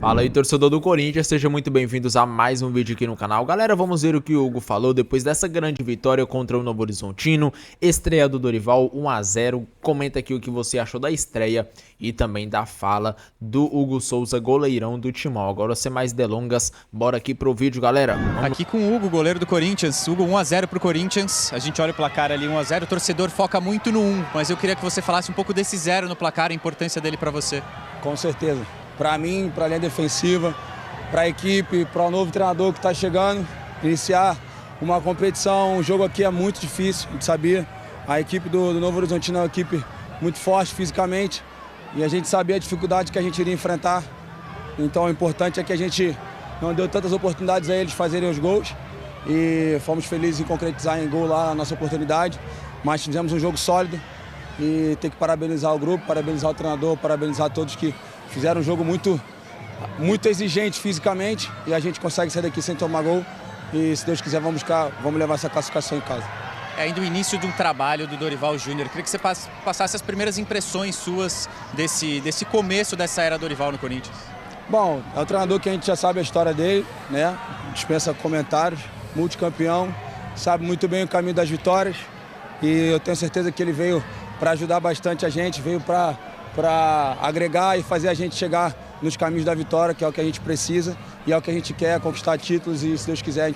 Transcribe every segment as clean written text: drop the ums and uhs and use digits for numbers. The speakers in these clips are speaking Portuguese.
Fala aí, torcedor do Corinthians, sejam muito bem-vindos a mais um vídeo aqui no canal. Galera, vamos ver o que o Hugo falou depois dessa grande vitória contra o Novo Horizontino, estreia do Dorival 1-0. Comenta aqui o que você achou da estreia e também da fala do Hugo Souza, goleirão do Timão. Agora, sem mais delongas, bora aqui pro vídeo, galera. Aqui com o Hugo, goleiro do Corinthians. Hugo, 1-0 pro Corinthians. A gente olha o placar ali, 1-0. O torcedor foca muito no 1, mas eu queria que você falasse um pouco desse 0 no placar, a importância dele pra você. Com certeza. Para mim, para a linha defensiva, para a equipe, para o novo treinador que está chegando, iniciar uma competição, um jogo aqui é muito difícil, a gente sabia. A equipe do Novo Horizontino é uma equipe muito forte fisicamente e a gente sabia a dificuldade que a gente iria enfrentar. Então o importante é que a gente não deu tantas oportunidades a eles fazerem os gols e fomos felizes em concretizar em gol lá a nossa oportunidade, mas fizemos um jogo sólido e tem que parabenizar o grupo, parabenizar o treinador, parabenizar todos que fizeram um jogo muito exigente fisicamente e a gente consegue sair daqui sem tomar gol. E se Deus quiser, vamos levar essa classificação em casa. É ainda o início de um trabalho do Dorival Júnior. Queria que você passasse as primeiras impressões suas desse começo dessa era Dorival no Corinthians. Bom, é um treinador que a gente já sabe a história dele, né? Dispensa comentários, multicampeão, sabe muito bem o caminho das vitórias e eu tenho certeza que ele veio para ajudar bastante a gente, veio para agregar e fazer a gente chegar nos caminhos da vitória, que é o que a gente precisa e é o que a gente quer, conquistar títulos e, se Deus quiser,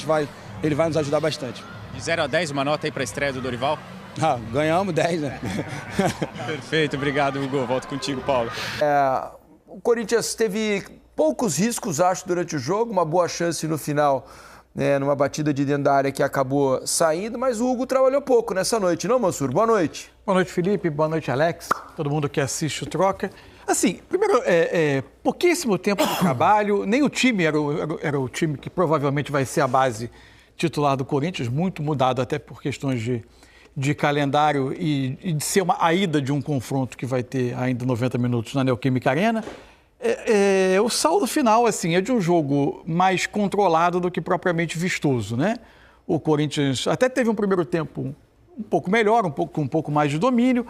ele vai nos ajudar bastante. De 0 a 10, uma nota aí para a estreia do Dorival? Ganhamos 10, né? Perfeito, obrigado, Hugo. Volto contigo, Paulo. O Corinthians teve poucos riscos, acho, durante o jogo, uma boa chance no final, numa batida de dentro da área que acabou saindo, mas o Hugo trabalhou pouco nessa noite, não, Mansur? Boa noite. Boa noite, Felipe. Boa noite, Alex. Todo mundo que assiste o Troca. Assim, primeiro, pouquíssimo tempo de trabalho, nem o time era o time que provavelmente vai ser a base titular do Corinthians, muito mudado até por questões de calendário e de ser a ida de um confronto que vai ter ainda 90 minutos na Neoquímica Arena. O saldo final, assim, é de um jogo mais controlado do que propriamente vistoso, né? O Corinthians até teve um primeiro tempo um pouco melhor, com um pouco mais de domínio.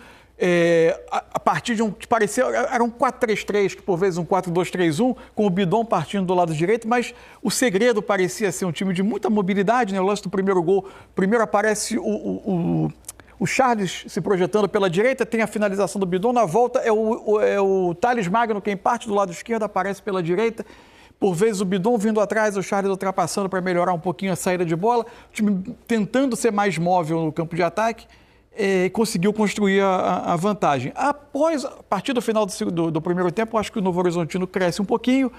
A partir de que parecia, era um 4-3-3, que por vezes um 4-2-3-1, com o Bidon partindo do lado direito, mas o segredo parecia ser um time de muita mobilidade, né? O lance do primeiro gol, primeiro aparece o Charles se projetando pela direita, tem a finalização do Bidon, na volta é o Thales Magno, quem parte do lado esquerdo, aparece pela direita. Por vezes o Bidon vindo atrás, o Charles ultrapassando para melhorar um pouquinho a saída de bola. O time tentando ser mais móvel no campo de ataque, conseguiu construir a vantagem. A partir do final do primeiro tempo, acho que o Novo Horizontino cresce um pouquinho.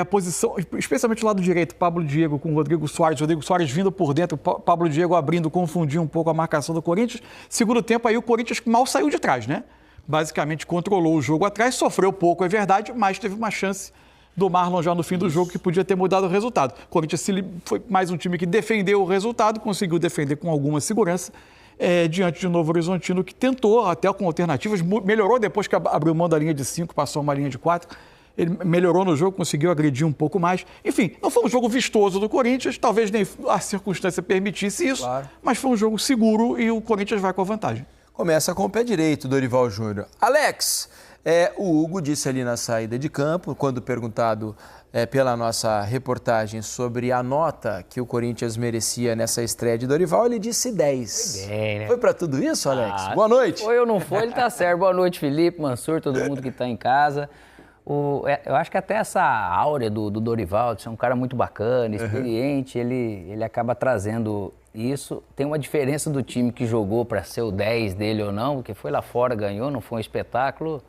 A posição, especialmente o lado direito, Pablo Diego com o Rodrigo Soares vindo por dentro, Pablo Diego abrindo, confundiu um pouco a marcação do Corinthians. Segundo tempo, aí o Corinthians mal saiu de trás, né? Basicamente controlou o jogo atrás, sofreu pouco, é verdade, mas teve uma chance do Marlon já no fim do jogo que podia ter mudado o resultado. O Corinthians foi mais um time que defendeu o resultado, conseguiu defender com alguma segurança diante de Novo Horizontino, que tentou, até com alternativas, melhorou depois que abriu mão da linha de 5, passou uma linha de 4. Ele melhorou no jogo, conseguiu agredir um pouco mais. Enfim, não foi um jogo vistoso do Corinthians, talvez nem a circunstância permitisse isso, claro. Mas foi um jogo seguro e o Corinthians vai com a vantagem. Começa com o pé direito, Dorival Júnior. Alex, o Hugo disse ali na saída de campo, quando perguntado pela nossa reportagem sobre a nota que o Corinthians merecia nessa estreia de Dorival, ele disse 10. Foi bem, né? Foi pra tudo isso, Alex? Boa noite. Foi ou não foi, ele tá certo. Boa noite, Felipe, Mansur, todo mundo que tá em casa. Eu acho que até essa áurea do Dorival, de ser um cara muito bacana, experiente, ele acaba trazendo isso. Tem uma diferença do time que jogou para ser o 10 dele ou não, porque foi lá fora, ganhou, não foi um espetáculo.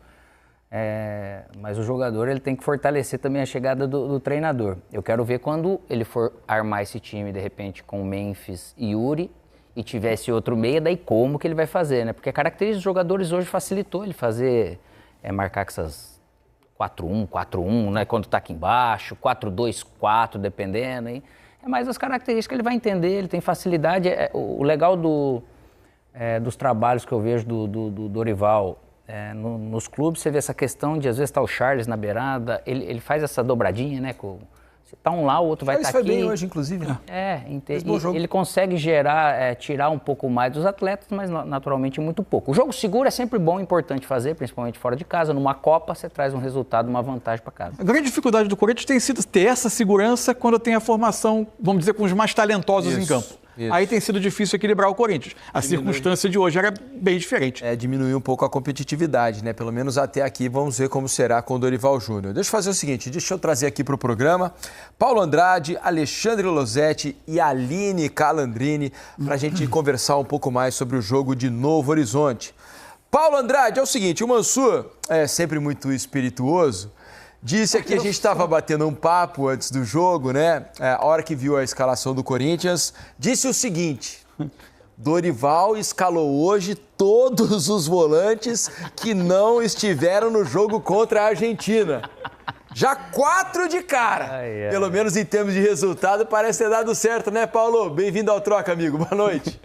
Mas o jogador ele tem que fortalecer também a chegada do treinador. Eu quero ver quando ele for armar esse time, de repente, com Memphis e Yuri, e tivesse outro meia, daí como que ele vai fazer, né? Porque a característica dos jogadores hoje facilitou ele fazer, marcar com essas 4-1, 4-1, né? Quando tá aqui embaixo, 4-2-4, dependendo, hein? É mais as características que ele vai entender, ele tem facilidade. O legal dos trabalhos que eu vejo do Dorival nos clubes, você vê essa questão de, às vezes, tá o Charles na beirada, ele faz essa dobradinha, né? Se tá um lá, o outro vai estar aqui. Ele foi bem hoje, inclusive. Ele consegue tirar um pouco mais dos atletas, mas naturalmente muito pouco. O jogo seguro é sempre bom e importante fazer, principalmente fora de casa. Numa Copa, você traz um resultado, uma vantagem para casa. A grande dificuldade do Corinthians tem sido ter essa segurança quando tem a formação, vamos dizer, com os mais talentosos em campo. Aí tem sido difícil equilibrar o Corinthians. A circunstância de hoje era bem diferente. Diminuir um pouco a competitividade, né? Pelo menos até aqui. Vamos ver como será com o Dorival Júnior. Deixa eu fazer o seguinte, deixa eu trazer aqui para o programa Paulo Andrade, Alexandre Losetti e Aline Calandrini para a gente conversar um pouco mais sobre o jogo de Novo Horizonte. Paulo Andrade, é o seguinte, o Mansur é sempre muito espirituoso, disse aqui, a gente estava batendo um papo antes do jogo, né? A hora que viu a escalação do Corinthians, disse o seguinte: Dorival escalou hoje todos os volantes que não estiveram no jogo contra a Argentina. Já 4 de cara. Pelo menos em termos de resultado, parece ter dado certo, né, Paulo? Bem-vindo ao Troca, amigo. Boa noite.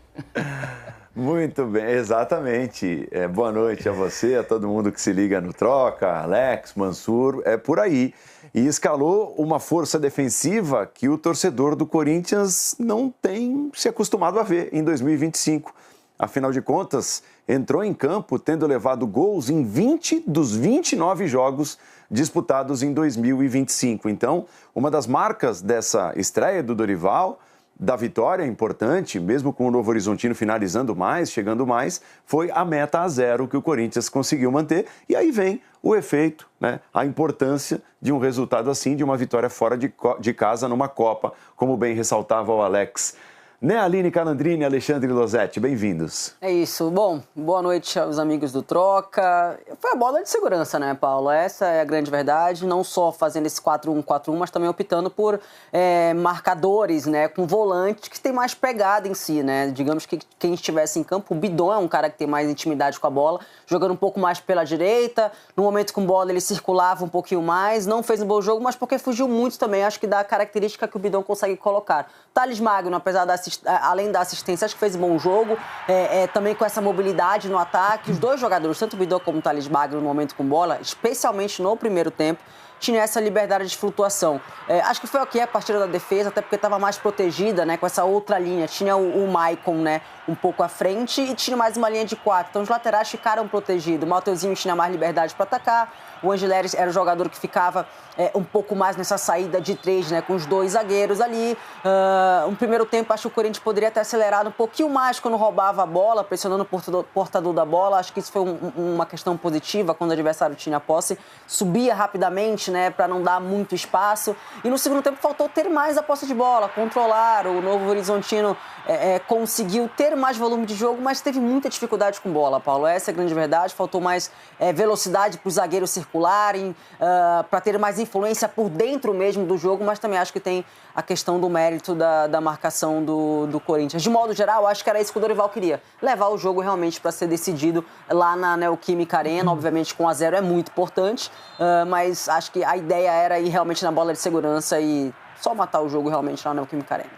Muito bem, exatamente. Boa noite a você, a todo mundo que se liga no Troca, Alex, Mansur, é por aí. E escalou uma força defensiva que o torcedor do Corinthians não tem se acostumado a ver em 2025. Afinal de contas, entrou em campo tendo levado gols em 20 dos 29 jogos disputados em 2025. Então, uma das marcas dessa estreia do Dorival, da vitória importante, mesmo com o Novo Horizontino finalizando mais, chegando mais, foi a meta a 0 que o Corinthians conseguiu manter. E aí vem o efeito, né? A importância de um resultado assim, de uma vitória fora de casa numa Copa, como bem ressaltava o Alex. Né, Aline Calandrini e Alexandre Losetti, bem-vindos. É isso. Bom, boa noite aos amigos do Troca. Foi a bola de segurança, né, Paulo? Essa é a grande verdade. Não só fazendo esse 4-1-4-1, mas também optando por marcadores, né, com volantes que tem mais pegada em si, né? Digamos que quem estivesse em campo, o Bidon é um cara que tem mais intimidade com a bola, jogando um pouco mais pela direita. No momento com bola ele circulava um pouquinho mais, não fez um bom jogo, mas porque fugiu muito também. Acho que dá a característica que o Bidon consegue colocar. Thales Magno, apesar além da assistência, acho que fez um bom jogo, também com essa mobilidade no ataque. Os dois jogadores, tanto o Bidon como o Thales Magno, no momento com bola, especialmente no primeiro tempo, tinha essa liberdade de flutuação. Acho que foi ok a partida da defesa, até porque estava mais protegida, né, com essa outra linha. Tinha o Maicon, né, um pouco à frente e tinha mais uma linha de 4. Então os laterais ficaram protegidos. O Mateuzinho tinha mais liberdade para atacar. O Angeleri era o jogador que ficava um pouco mais nessa saída de 3, né, com os dois zagueiros ali. No primeiro tempo, acho que o Corinthians poderia ter acelerado um pouquinho mais quando roubava a bola, pressionando o portador da bola. Acho que isso foi uma questão positiva quando o adversário tinha a posse. Subia rapidamente, né, para não dar muito espaço. E no segundo tempo faltou ter mais a posse de bola, controlar. O Novo Horizontino conseguiu ter mais volume de jogo, mas teve muita dificuldade com bola, Paulo. Essa é a grande verdade. Faltou mais velocidade para os zagueiros circularem, para ter mais influência por dentro mesmo do jogo, mas também acho que tem a questão do mérito da marcação do Corinthians. De modo geral, acho que era isso que o Dorival queria, levar o jogo realmente para ser decidido lá na Neoquímica Arena. Obviamente com 1-0 é muito importante, mas acho que a ideia era ir realmente na bola de segurança e só matar o jogo realmente lá na Neoquímica Arena.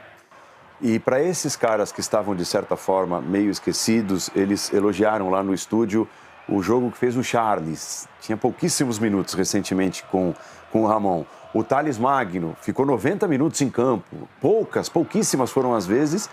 E para esses caras que estavam, de certa forma, meio esquecidos, eles elogiaram lá no estúdio o jogo que fez o Charles. Tinha pouquíssimos minutos recentemente com o Ramon. O Thales Magno ficou 90 minutos em campo. Pouquíssimas foram as vezes,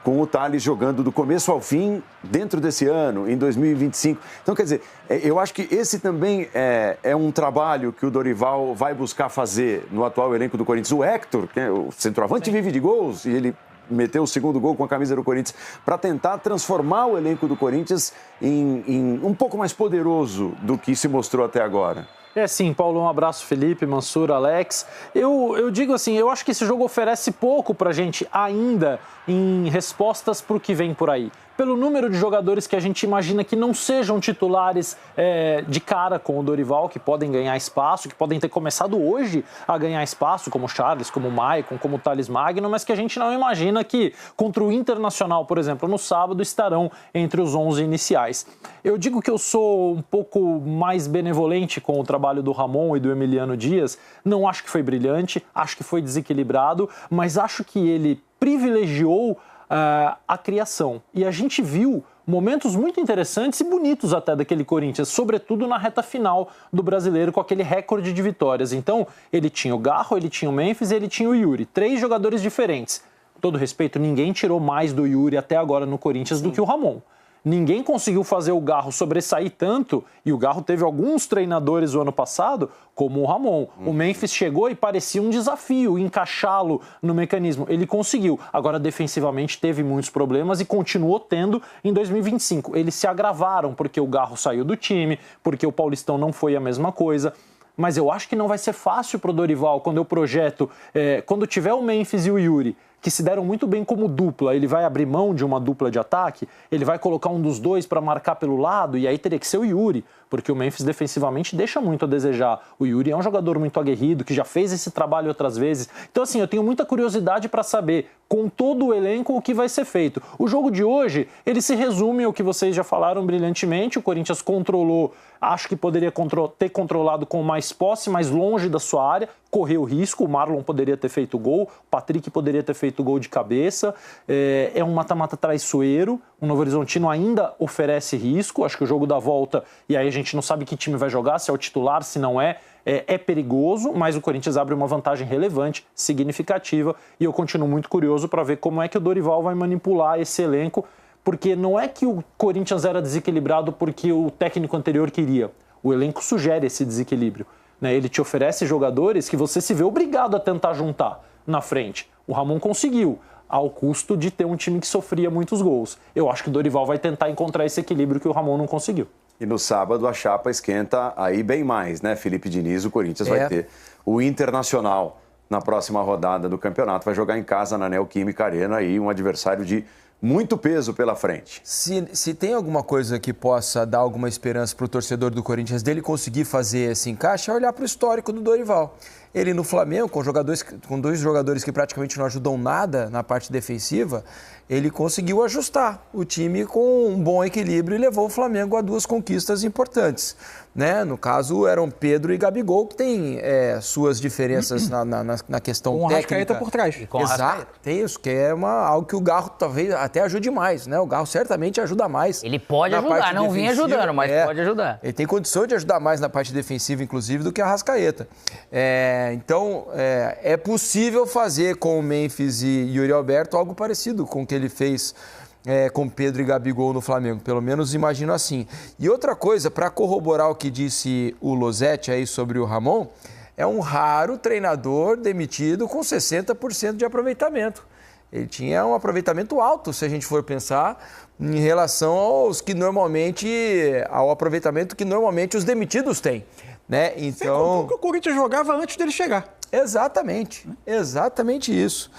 com o Thales jogando do começo ao fim dentro desse ano, em 2025. Então, quer dizer, eu acho que esse também é um trabalho que o Dorival vai buscar fazer no atual elenco do Corinthians. O Héctor, que é o centroavante, vive de gols, e ele meteu o segundo gol com a camisa do Corinthians, para tentar transformar o elenco do Corinthians em um pouco mais poderoso do que se mostrou até agora. Sim, Paulo, um abraço, Felipe, Mansur, Alex. Eu digo assim, eu acho que esse jogo oferece pouco pra gente ainda em respostas pro que vem por aí. Pelo número de jogadores que a gente imagina que não sejam titulares de cara com o Dorival, que podem ganhar espaço, que podem ter começado hoje a ganhar espaço, como o Charles, como o Maicon, como o Thales Magno, mas que a gente não imagina que contra o Internacional, por exemplo, no sábado, estarão entre os 11 iniciais. Eu digo que eu sou um pouco mais benevolente com o trabalho do Ramon e do Emiliano Dias. Não acho que foi brilhante, acho que foi desequilibrado, mas acho que ele privilegiou a criação. E a gente viu momentos muito interessantes e bonitos até daquele Corinthians, sobretudo na reta final do Brasileiro, com aquele recorde de vitórias. Então, ele tinha o Garro, ele tinha o Memphis e ele tinha o Yuri. 3 jogadores diferentes. Com todo respeito, ninguém tirou mais do Yuri até agora no Corinthians do que o Ramon. Ninguém conseguiu fazer o Garro sobressair tanto, e o Garro teve alguns treinadores o ano passado, como o Ramon. O Memphis chegou e parecia um desafio encaixá-lo no mecanismo. Ele conseguiu. Agora, defensivamente, teve muitos problemas e continuou tendo em 2025. Eles se agravaram porque o Garro saiu do time, porque o Paulistão não foi a mesma coisa. Mas eu acho que não vai ser fácil para o Dorival, quando eu projeto, quando tiver o Memphis e o Yuri, que se deram muito bem como dupla, ele vai abrir mão de uma dupla de ataque, ele vai colocar um dos dois para marcar pelo lado, e aí teria que ser o Yuri, porque o Memphis defensivamente deixa muito a desejar. O Yuri é um jogador muito aguerrido, que já fez esse trabalho outras vezes. Então, assim, eu tenho muita curiosidade para saber, com todo o elenco, o que vai ser feito. O jogo de hoje, ele se resume ao que vocês já falaram brilhantemente. O Corinthians controlou, acho que poderia ter controlado com mais posse, mais longe da sua área, correu risco. O Marlon poderia ter feito gol, o Patrick poderia ter feito gol de cabeça. É um mata-mata traiçoeiro. O Novo Horizontino ainda oferece risco. Acho que o jogo da volta, e aí a gente não sabe que time vai jogar, se é o titular, se não é perigoso, mas o Corinthians abre uma vantagem relevante, significativa, e eu continuo muito curioso para ver como é que o Dorival vai manipular esse elenco, porque não é que o Corinthians era desequilibrado porque o técnico anterior queria. O elenco sugere esse desequilíbrio, né? Ele te oferece jogadores que você se vê obrigado a tentar juntar na frente. O Ramon conseguiu, ao custo de ter um time que sofria muitos gols. Eu acho que o Dorival vai tentar encontrar esse equilíbrio que o Ramon não conseguiu. E no sábado a chapa esquenta aí bem mais, né, Felipe Diniz? O Corinthians vai ter o Internacional na próxima rodada do campeonato. Vai jogar em casa na Neoquímica Arena, aí um adversário de muito peso pela frente. Se tem alguma coisa que possa dar alguma esperança para o torcedor do Corinthians dele conseguir fazer esse encaixe, é olhar para o histórico do Dorival. Ele no Flamengo, com 2 jogadores que praticamente não ajudam nada na parte defensiva, ele conseguiu ajustar o time com um bom equilíbrio e levou o Flamengo a 2 conquistas importantes, né? No caso, eram Pedro e Gabigol, que têm suas diferenças na questão técnica. Com o Arrascaeta por trás. Exato, tem isso, que é algo que o Garro talvez até ajude mais, né? O Garro certamente ajuda mais. Ele pode ajudar, não vinha ajudando, mas pode ajudar. Ele tem condição de ajudar mais na parte defensiva, inclusive, do que a Arrascaeta. Então, é possível fazer com o Memphis e Yuri Alberto algo parecido com o que ele fez com Pedro e Gabigol no Flamengo. Pelo menos imagino assim. E outra coisa, para corroborar o que disse o Losetti aí sobre o Ramon, é um raro treinador demitido com 60% de aproveitamento. Ele tinha um aproveitamento alto, se a gente for pensar, em relação ao aproveitamento que normalmente os demitidos têm, né? Então, o que o Corinthians jogava antes dele chegar. Exatamente isso.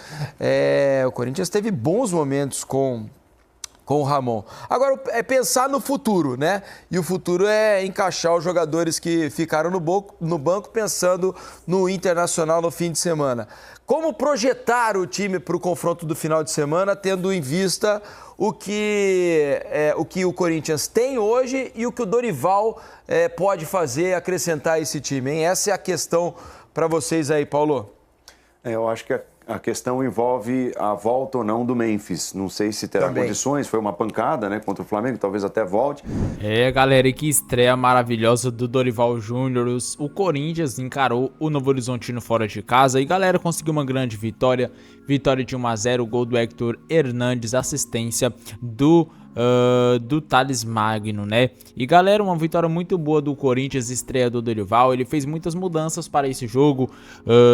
O Corinthians teve bons momentos com o Ramon. Agora, é pensar no futuro, né? E o futuro é encaixar os jogadores que ficaram no banco pensando no Internacional no fim de semana. Como projetar o time para o confronto do final de semana, tendo em vista o que o Corinthians tem hoje e o que o Dorival pode fazer, acrescentar a esse time, hein? Essa é a questão para vocês aí, Paulo. Eu acho que a questão envolve a volta ou não do Memphis. Não sei se terá condições, foi uma pancada, né, contra o Flamengo, talvez até volte. Galera, e que estreia maravilhosa do Dorival Júnior. O Corinthians encarou o Novo Horizontino fora de casa e, galera, conseguiu uma grande vitória. Vitória de 1-0, gol do Hector Hernandes, assistência do Thales Magno, né? E, galera, uma vitória muito boa do Corinthians, estreia do Dorival. Ele fez muitas mudanças para esse jogo,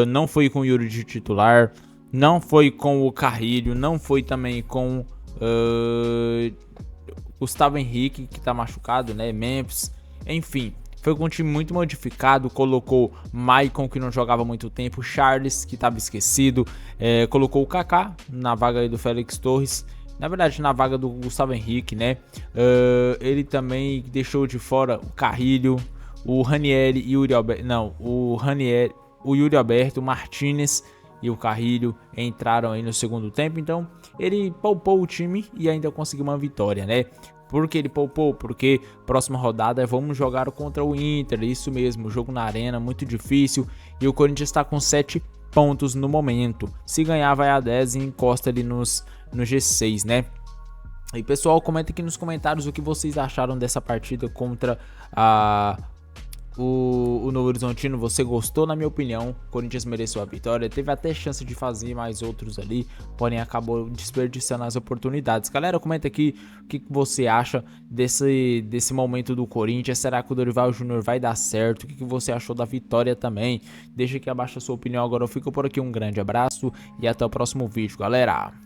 não foi com o Yuri de titular, não foi com o Carrilho, não foi também com Gustavo Henrique, que tá machucado, né? Memphis, enfim. Foi com um time muito modificado, colocou Maicon, que não jogava há muito tempo, Charles, que estava esquecido, colocou o Kaká na vaga aí do Félix Torres, na verdade na vaga do Gustavo Henrique, né? Ele também deixou de fora o Carrilho, o Ranieri e o Yuri Alberto, o Yuri Alberto, o Martinez e o Carrilho entraram aí no segundo tempo, então ele poupou o time e ainda conseguiu uma vitória, né? Por que ele poupou? Porque próxima rodada vamos jogar contra o Inter, isso mesmo, jogo na arena, muito difícil, e o Corinthians está com 7 pontos no momento. Se ganhar vai a 10 e encosta ali no G6, né? E pessoal, comenta aqui nos comentários o que vocês acharam dessa partida contra o Novo Horizontino. Você gostou? Na minha opinião, o Corinthians mereceu a vitória, teve até chance de fazer mais outros ali, porém acabou desperdiçando as oportunidades. Galera, comenta aqui o que você acha desse momento do Corinthians. Será que o Dorival Júnior vai dar certo? O que você achou da vitória também? Deixa aqui abaixo a sua opinião. Agora eu fico por aqui, um grande abraço e até o próximo vídeo, galera.